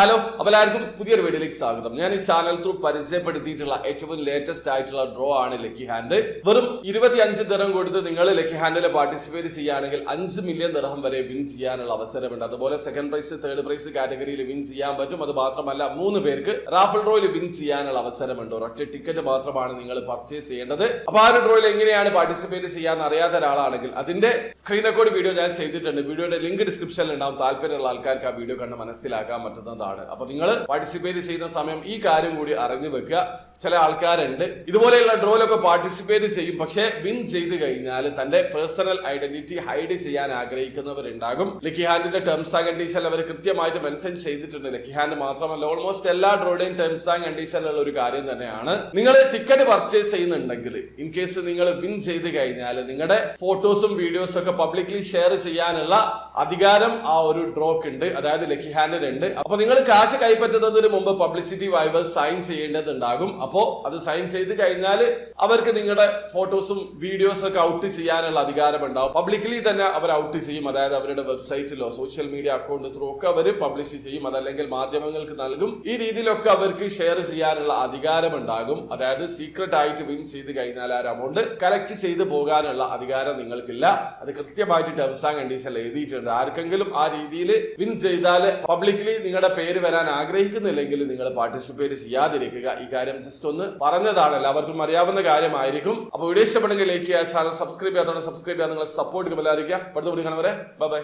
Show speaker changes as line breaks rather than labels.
Hello, അപ്പോൾ എല്ലാവർക്കും പുതിയൊരു വീഡിയോയിലേക്ക് സ്വാഗതം. ഞാൻ ഈ ചാനൽ ത്രൂ പരിചയപ്പെടുത്തിയിട്ടുള്ള ഏറ്റവും ലേറ്റസ്റ്റ് ആയിട്ടുള്ള ഡ്രോ ആണ് ലക്കി ഹാൻഡ്. വെറും 25 ദിർഹം കൊടുത്ത് നിങ്ങൾ ലക്കി ഹാൻഡിൽ പാർട്ടിസിപ്പേറ്റ് ചെയ്യുകയാണെങ്കിൽ 5 മില്യൺ ദിർഹം വരെ വിൻ ചെയ്യാനുള്ള അവസരമുണ്ട്. അതുപോലെ സെക്കൻഡ് പ്രൈസ്, തേർഡ് പ്രൈസ് കാറ്റഗറിയിൽ വിൻ ചെയ്യാൻ പറ്റും. അത് മാത്രമല്ല 3 പേർക്ക് റാഫിൾ ഡ്രോയിൽ വിൻ ചെയ്യാനുള്ള അവസരമുണ്ട്. ഒരൊറ്റ ടിക്കറ്റ് മാത്രമാണ് നിങ്ങൾ പർച്ചേസ് ചെയ്യേണ്ടത്. അപ്പൊ ആ ഒരു ഡ്രോയിൽ എങ്ങനെയാണ് പാർട്ടിസിപ്പേറ്റ് ചെയ്യാൻ അറിയാത്ത ഒരാളാണെങ്കിൽ അതിന്റെ സ്ക്രീൻ റെക്കോർഡ് വീഡിയോ ഞാൻ ചെയ്തിട്ടുണ്ട്. വീഡിയോയുടെ ലിങ്ക് ഡിസ്ക്രിപ്ഷനിൽ ഉണ്ടാവും. താല്പര്യമുള്ള ആൾക്കാർക്ക് ആ വീഡിയോ കണ്ട് മനസ്സിലാക്കാൻ പറ്റുന്നത്. അപ്പൊ നിങ്ങൾ പാർട്ടിസിപ്പേറ്റ് ചെയ്യുന്ന സമയം ഈ കാര്യം കൂടി അറിഞ്ഞു വെക്കുക. ചില ആൾക്കാരുണ്ട് ഇതുപോലെയുള്ള ഡ്രോയിലൊക്കെ പാർട്ടിസിപ്പേറ്റ് ചെയ്യും, പക്ഷെ വിൻ ചെയ്ത് കഴിഞ്ഞാൽ തന്റെ പേഴ്സണൽ ഐഡന്റിറ്റി ഹൈഡ് ചെയ്യാൻ ആഗ്രഹിക്കുന്നവരുണ്ടാകും. ലക്കി ഹാൻഡിന്റെ ടേംസ് ആൻഡ് കണ്ടീഷൻ അവർ കൃത്യമായിട്ട് മെൻഷൻ ചെയ്തിട്ടുണ്ട്. ലക്കി ഹാൻഡ് മാത്രമല്ല, ഓൾമോസ്റ്റ് എല്ലാ ഡ്രോയുടെയും ടേംസ് ആൻഡ് കണ്ടീഷനിലുള്ള ഒരു കാര്യം തന്നെയാണ്. നിങ്ങൾ ടിക്കറ്റ് പർച്ചേസ് ചെയ്യുന്നുണ്ടെങ്കിൽ ഇൻ കേസ് നിങ്ങൾ വിൻ ചെയ്ത് കഴിഞ്ഞാൽ നിങ്ങളുടെ ഫോട്ടോസും വീഡിയോസും ഒക്കെ പബ്ലിക്കലി ഷെയർ ചെയ്യാനുള്ള അധികാരം ആ ഒരു ഡ്രോക്ക് ഉണ്ട്, അതായത് ലക്കി ഹാൻഡിന് ഉണ്ട്. അപ്പൊ നിങ്ങൾ കാശ് കൈപ്പറ്റുന്നതിന് മുമ്പ് പബ്ലിസിറ്റി വൈവേഴ്സ് സൈൻ ചെയ്യേണ്ടതുണ്ടാകും. അപ്പോ അത് സൈൻ ചെയ്ത് കഴിഞ്ഞാൽ അവർക്ക് നിങ്ങളുടെ ഫോട്ടോസും വീഡിയോസും ഒക്കെ ഔട്ട് ചെയ്യാനുള്ള അധികാരം ഉണ്ടാവും. പബ്ലിക്കലി തന്നെ അവർ ഔട്ട് ചെയ്യും, അതായത് അവരുടെ വെബ്സൈറ്റിലോ സോഷ്യൽ മീഡിയ അക്കൗണ്ട് ത്രൂ ഒക്കെ അവർ പബ്ലിഷ് ചെയ്യും, അതല്ലെങ്കിൽ മാധ്യമങ്ങൾക്ക് നൽകും. ഈ രീതിയിലൊക്കെ അവർക്ക് ഷെയർ ചെയ്യാനുള്ള അധികാരം ഉണ്ടാകും. അതായത് സീക്രട്ട് ആയിട്ട് വിൻ ചെയ്ത് കഴിഞ്ഞാൽ ആ എമൗണ്ട് കളക്ട് ചെയ്ത് പോകാനുള്ള അധികാരം നിങ്ങൾക്കില്ല. അത് കൃത്യമായിട്ട് ടേംസ് ആൻഡ് കണ്ടീഷൻ എഴുതിയിട്ടുണ്ട്. ആർക്കെങ്കിലും ആ രീതിയിൽ വിൻ ചെയ്താൽ പബ്ലിക്കലി നിങ്ങളുടെ പേര് വരാൻ ആഗ്രഹിക്കുന്നില്ലെങ്കിൽ നിങ്ങൾ പാർട്ടിസിപ്പേറ്റ് ചെയ്യാതിരിക്കുക. ഈ കാര്യം ജസ്റ്റ് ഒന്ന് പറഞ്ഞതാണ്, എല്ലാവർക്കും അറിയാവുന്ന കാര്യമായിരിക്കും. അപ്പോൾ വീഡിയോ ഇഷ്ടപ്പെടുമെങ്കിൽ ലൈക്ക് ചെയ്യുക, ചാനൽ സബ്സ്ക്രൈബ് ചെയ്യാത്തവരെ സബ്സ്ക്രൈബ് ചെയ്യാൻ നിങ്ങളെ സപ്പോർട്ട് എല്ലാവരും. അടുത്ത വീഡിയോ കാണുന്നവരെ ബൈ ബൈ.